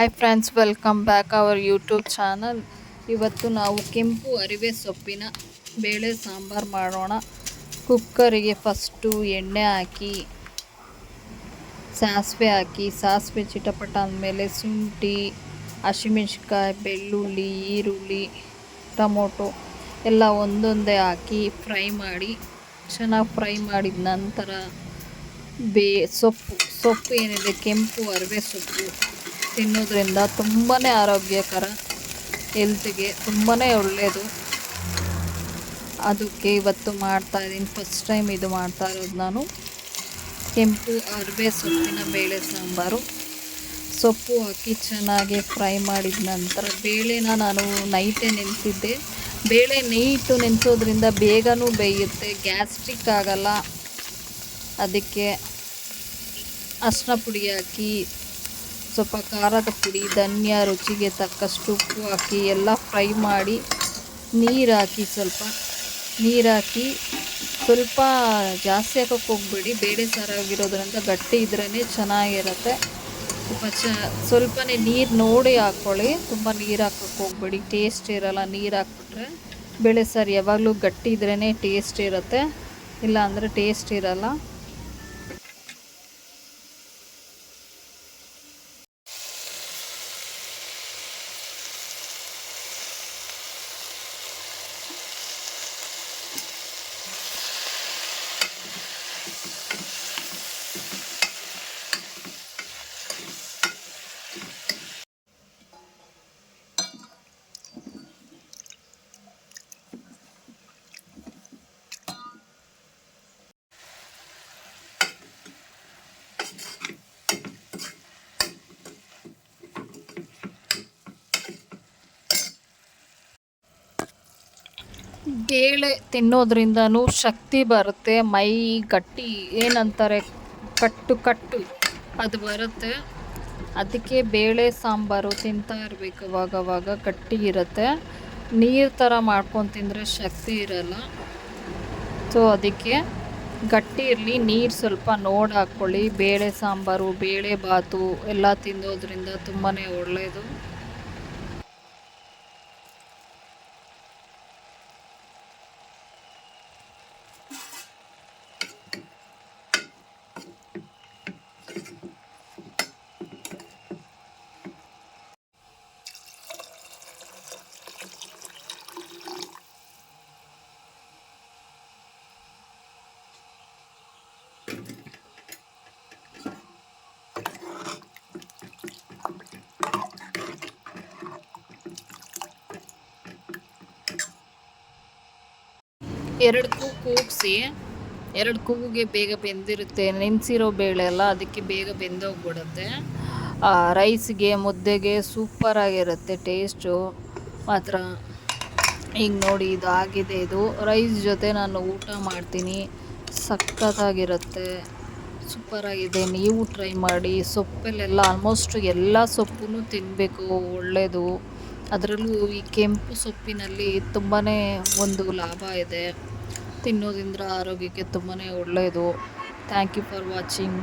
Hi friends, welcome back our YouTube channel. ಇವತ್ತು ನಾವು ಕೆಂಪು ಅರಿವೆ ಸೊಪ್ಪಿನ ಬೇಳೆ ಸಾಂಬಾರು ಮಾಡೋಣ. ಕುಕ್ಕರಿಗೆ ಫಸ್ಟು ಎಣ್ಣೆ ಹಾಕಿ ಸಾಸಿವೆ ಚಿಟಪಟ ಅಂದಮೇಲೆ ಶುಂಠಿ, ಹಸಿಮೆಣ್ಸಿನ್ಕಾಯಿ, ಬೆಳ್ಳುಳ್ಳಿ, ಈರುಳ್ಳಿ, ಟೊಮೊಟೊ ಎಲ್ಲ ಒಂದೊಂದೇ ಹಾಕಿ ಚೆನ್ನಾಗಿ ಫ್ರೈ ಮಾಡಿದ ನಂತರ ಸೊಪ್ಪು ಏನಿದೆ, ಕೆಂಪು ಅರಿವೆ ಸೊಪ್ಪು ತಿನ್ನೋದ್ರಿಂದ ತುಂಬಾ ಆರೋಗ್ಯಕರ, ಹೆಲ್ತ್ಗೆ ತುಂಬಾ ಒಳ್ಳೆಯದು. ಅದಕ್ಕೆ ಇವತ್ತು ಮಾಡ್ತಾಯಿದ್ದೀನಿ. ಫಸ್ಟ್ ಟೈಮ್ ಇದು ಮಾಡ್ತಾ ಇರೋದು ನಾನು. ಕೆಂಪು ಅರಿವೆ ಸೊಪ್ಪಿನ ಬೇಳೆ ಸಾಂಬಾರು. ಸೊಪ್ಪು ಹಾಕಿ ಚೆನ್ನಾಗಿ ಫ್ರೈ ಮಾಡಿದ ನಂತರ ಬೇಳೆನ ನಾನು ನೈಟೇ ನೆನೆಸಿದ್ದೆ. ಬೇಳೆ ನೈಟು ನೆನೆಸೋದ್ರಿಂದ ಬೇಗನೂ ಬೇಯುತ್ತೆ, ಗ್ಯಾಸ್ಟ್ರಿಕ್ ಆಗಲ್ಲ. ಅದಕ್ಕೆ ಅರಿಶಿನ ಪುಡಿ ಹಾಕಿ, ಸ್ವಲ್ಪ ಖಾರದ ಪುಡಿ, ಧನಿಯಾ, ರುಚಿಗೆ ತಕ್ಕಷ್ಟು ಉಪ್ಪು ಹಾಕಿ ಎಲ್ಲ ಫ್ರೈ ಮಾಡಿ ನೀರು ಹಾಕಿ ಸ್ವಲ್ಪ ಜಾಸ್ತಿ ಹಾಕೋಕ್ಕೆ ಹೋಗ್ಬೇಡಿ. ಬೇಳೆ ಸಾರಾಗಿರೋದ್ರಿಂದ ಗಟ್ಟಿ ಇದ್ರೇ ಚೆನ್ನಾಗಿರುತ್ತೆ. ಸ್ವಲ್ಪನೇ ನೀರು ನೋಡಿ ಹಾಕ್ಕೊಳ್ಳಿ, ತುಂಬ ನೀರು ಹಾಕೋಕ್ಕೆ ಹೋಗ್ಬೇಡಿ, ಟೇಸ್ಟ್ ಇರಲ್ಲ. ನೀರು ಹಾಕ್ಬಿಟ್ರೆ ಬೇಳೆ ಸಾರು ಯಾವಾಗಲೂ ಗಟ್ಟಿ ಇದ್ರೇ ಟೇಸ್ಟ್ ಇರುತ್ತೆ, ಇಲ್ಲ ಅಂದರೆ ಟೇಸ್ಟ್ ಇರಲ್ಲ. ಬೇಳೆ ತಿನ್ನೋದ್ರಿಂದನೂ ಶಕ್ತಿ ಬರುತ್ತೆ, ಮೈ ಗಟ್ಟಿ ಏನಂತಾರೆ ಕಟ್ಟು ಅದು ಬರುತ್ತೆ. ಅದಕ್ಕೆ ಬೇಳೆ ಸಾಂಬಾರು ತಿಂತಾ ಇರಬೇಕು, ಅವಾಗವಾಗ ಗಟ್ಟಿ ಇರುತ್ತೆ. ನೀರು ಥರ ಮಾಡ್ಕೊಂಡು ತಿಂದರೆ ಶಕ್ತಿ ಇರಲ್ಲ. ಸೊ ಅದಕ್ಕೆ ಗಟ್ಟಿ ಇರಲಿ, ನೀರು ಸ್ವಲ್ಪ ನೋಡಿ ಹಾಕ್ಕೊಳ್ಳಿ. ಬೇಳೆ ಸಾಂಬಾರು, ಬೇಳೆ ಬಾತು ಎಲ್ಲ ತಿನ್ನೋದ್ರಿಂದ ತುಂಬಾ ಒಳ್ಳೆಯದು. ಎರಡು ಕೂಗಿಗೆ ಬೇಗ ಬೆಂದಿರುತ್ತೆ. ನೆನೆಸಿರೋ ಬೇಳೆ ಅಲ್ಲ, ಅದಕ್ಕೆ ಬೇಗ ಬೆಂದೋಗ್ಬಿಡುತ್ತೆ. ರೈಸ್ಗೆ, ಮುದ್ದೆಗೆ ಸೂಪರಾಗಿರುತ್ತೆ ಟೇಸ್ಟು ಮಾತ್ರ. ಈಗ ನೋಡಿ, ಇದು ಆಗಿದೆ. ಇದು ರೈಸ್ ಜೊತೆ ನಾನು ಊಟ ಮಾಡ್ತೀನಿ, ಸಖತ್ತಾಗಿರುತ್ತೆ, ಸೂಪರಾಗಿದೆ. ನೀವು ಟ್ರೈ ಮಾಡಿ. ಸೊಪ್ಪಲ್ಲೆಲ್ಲ ಆಲ್ಮೋಸ್ಟ್ ಎಲ್ಲ ಸೊಪ್ಪು ತಿನ್ನಬೇಕು, ಒಳ್ಳೆಯದು. ಅದರಲ್ಲೂ ಈ ಕೆಂಪು ಸೊಪ್ಪಿನಲ್ಲಿ ತುಂಬಾ ಒಂದು ಲಾಭ ಇದೆ. ತಿನ್ನೋದ್ರಿಂದ ಆರೋಗ್ಯಕ್ಕೆ ತುಂಬಾ ಒಳ್ಳೆಯದು. Thank you for watching.